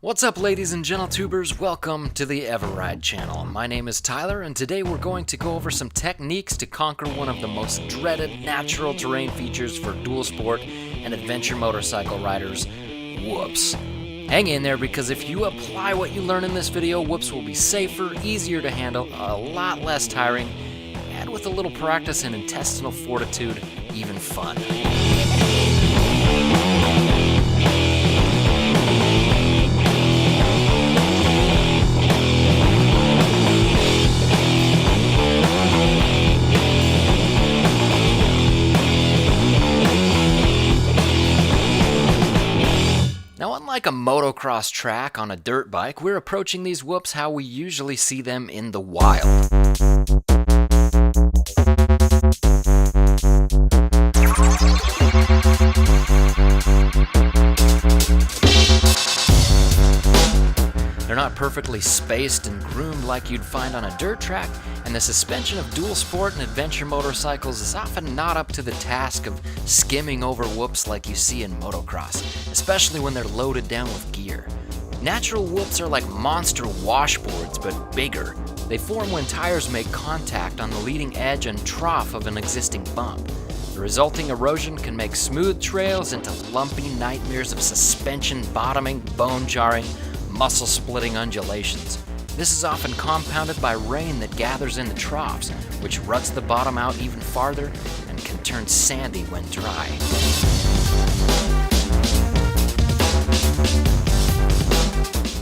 What's up, ladies and gentle-tubers? Welcome to the eveRide channel. My name is Tyler, and today we're going to go over some techniques to conquer one of the most dreaded natural terrain features for dual sport and adventure motorcycle riders, whoops. Hang in there, because if you apply what you learn in this video, whoops will be safer, easier to handle, a lot less tiring, and with a little practice and intestinal fortitude, even fun. Now, unlike a motocross track on a dirt bike, we're approaching these whoops how we usually see them in the wild. They're not perfectly spaced and groomed like you'd find on a dirt track, and the suspension of dual sport and adventure motorcycles is often not up to the task of skimming over whoops like you see in motocross, especially when they're loaded down with gear. Natural whoops are like monster washboards, but bigger. They form when tires make contact on the leading edge and trough of an existing bump. The resulting erosion can make smooth trails into lumpy nightmares of suspension bottoming, bone jarring, muscle-splitting undulations. This is often compounded by rain that gathers in the troughs, which ruts the bottom out even farther and can turn sandy when dry.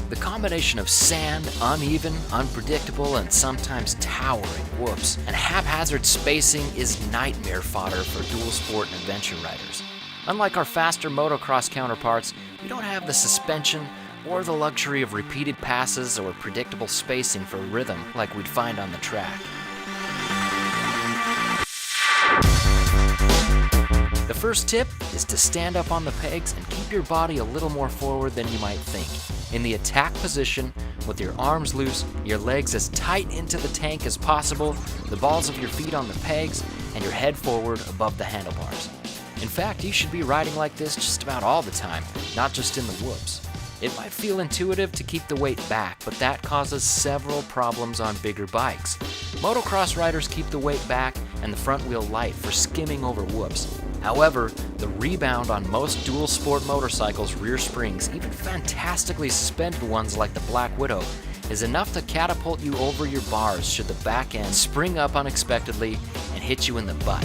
The combination of sand, uneven, unpredictable, and sometimes towering whoops, and haphazard spacing is nightmare fodder for dual sport and adventure riders. Unlike our faster motocross counterparts, we don't have the suspension or the luxury of repeated passes or predictable spacing for rhythm like we'd find on the track. The first tip is to stand up on the pegs and keep your body a little more forward than you might think. In the attack position, with your arms loose, your legs as tight into the tank as possible, the balls of your feet on the pegs, and your head forward above the handlebars. In fact, you should be riding like this just about all the time, not just in the whoops. It might feel intuitive to keep the weight back, but that causes several problems on bigger bikes. Motocross riders keep the weight back and the front wheel light for skimming over whoops. However, the rebound on most dual sport motorcycles' rear springs, even fantastically suspended ones like the Black Widow, is enough to catapult you over your bars should the back end spring up unexpectedly and hit you in the butt.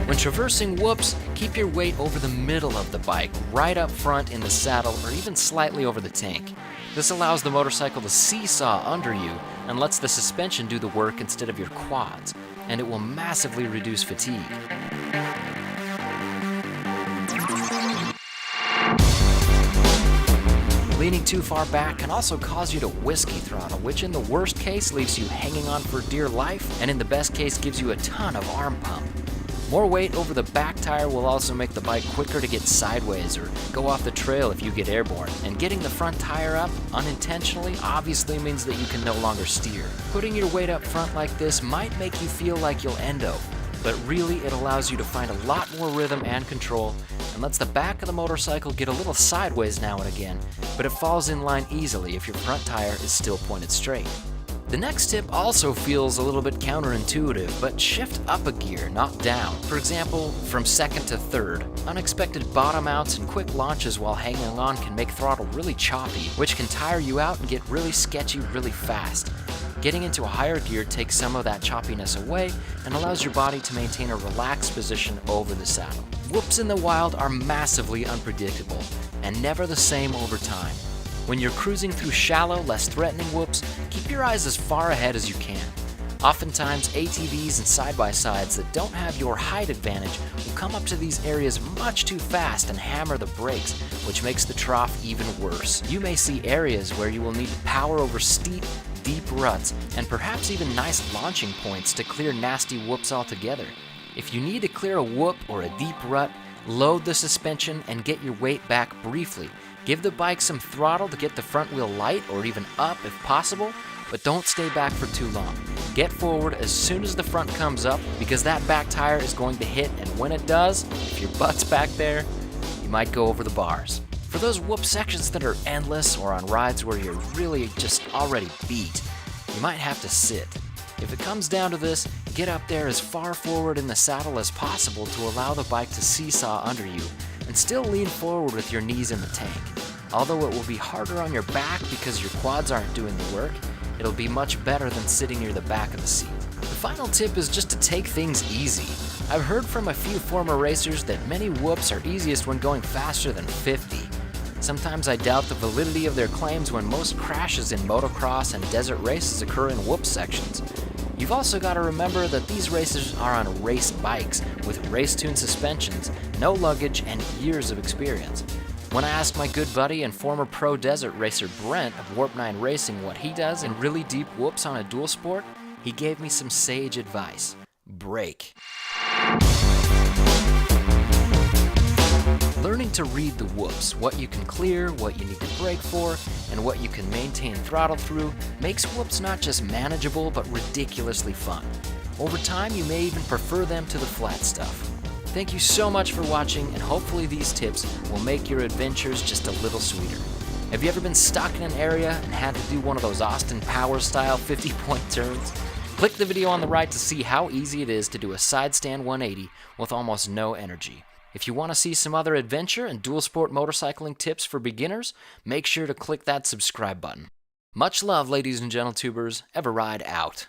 When traversing whoops, keep your weight over the middle of the bike, right up front in the saddle, or even slightly over the tank. This allows the motorcycle to seesaw under you and lets the suspension do the work instead of your quads, and it will massively reduce fatigue. Leaning too far back can also cause you to whiskey throttle, which in the worst case leaves you hanging on for dear life, and in the best case gives you a ton of arm pump. More weight over the back tire will also make the bike quicker to get sideways or go off the trail if you get airborne. And getting the front tire up unintentionally obviously means that you can no longer steer. Putting your weight up front like this might make you feel like you'll endo, but really it allows you to find a lot more rhythm and control and lets the back of the motorcycle get a little sideways now and again, but it falls in line easily if your front tire is still pointed straight. The next tip also feels a little bit counterintuitive, but shift up a gear, not down. For example, from second to third. Unexpected bottom outs and quick launches while hanging on can make throttle really choppy, which can tire you out and get really sketchy really fast. Getting into a higher gear takes some of that choppiness away and allows your body to maintain a relaxed position over the saddle. Whoops in the wild are massively unpredictable and never the same over time. When you're cruising through shallow, less threatening whoops, keep your eyes as far ahead as you can. Oftentimes, ATVs and side-by-sides that don't have your height advantage will come up to these areas much too fast and hammer the brakes, which makes the trough even worse. You may see areas where you will need to power over steep, deep ruts, and perhaps even nice launching points to clear nasty whoops altogether. If you need to clear a whoop or a deep rut, load the suspension and get your weight back briefly. Give the bike some throttle to get the front wheel light or even up if possible, but don't stay back for too long. Get forward as soon as the front comes up because that back tire is going to hit, and when it does, if your butt's back there, you might go over the bars. For those whoop sections that are endless or on rides where you're really just already beat, you might have to sit. If it comes down to this, get up there as far forward in the saddle as possible to allow the bike to seesaw under you, and still lean forward with your knees in the tank. Although it will be harder on your back because your quads aren't doing the work, it'll be much better than sitting near the back of the seat. The final tip is just to take things easy. I've heard from a few former racers that many whoops are easiest when going faster than 50. Sometimes I doubt the validity of their claims when most crashes in motocross and desert races occur in whoop sections. You've also got to remember that these racers are on race bikes with race-tuned suspensions, no luggage, and years of experience. When I asked my good buddy and former pro desert racer Brent of Warp 9 Racing what he does in really deep whoops on a dual sport, he gave me some sage advice. Brake. Learning to read the whoops, what you can clear, what you need to brake for, and what you can maintain throttle through, makes whoops not just manageable but ridiculously fun. Over time, you may even prefer them to the flat stuff. Thank you so much for watching, and hopefully these tips will make your adventures just a little sweeter. Have you ever been stuck in an area and had to do one of those Austin Powers style 50-point turns? Click the video on the right to see how easy it is to do a side stand 180 with almost no energy. If you want to see some other adventure and dual sport motorcycling tips for beginners, make sure to click that subscribe button. Much love, ladies and gentle tubers. eveRide out.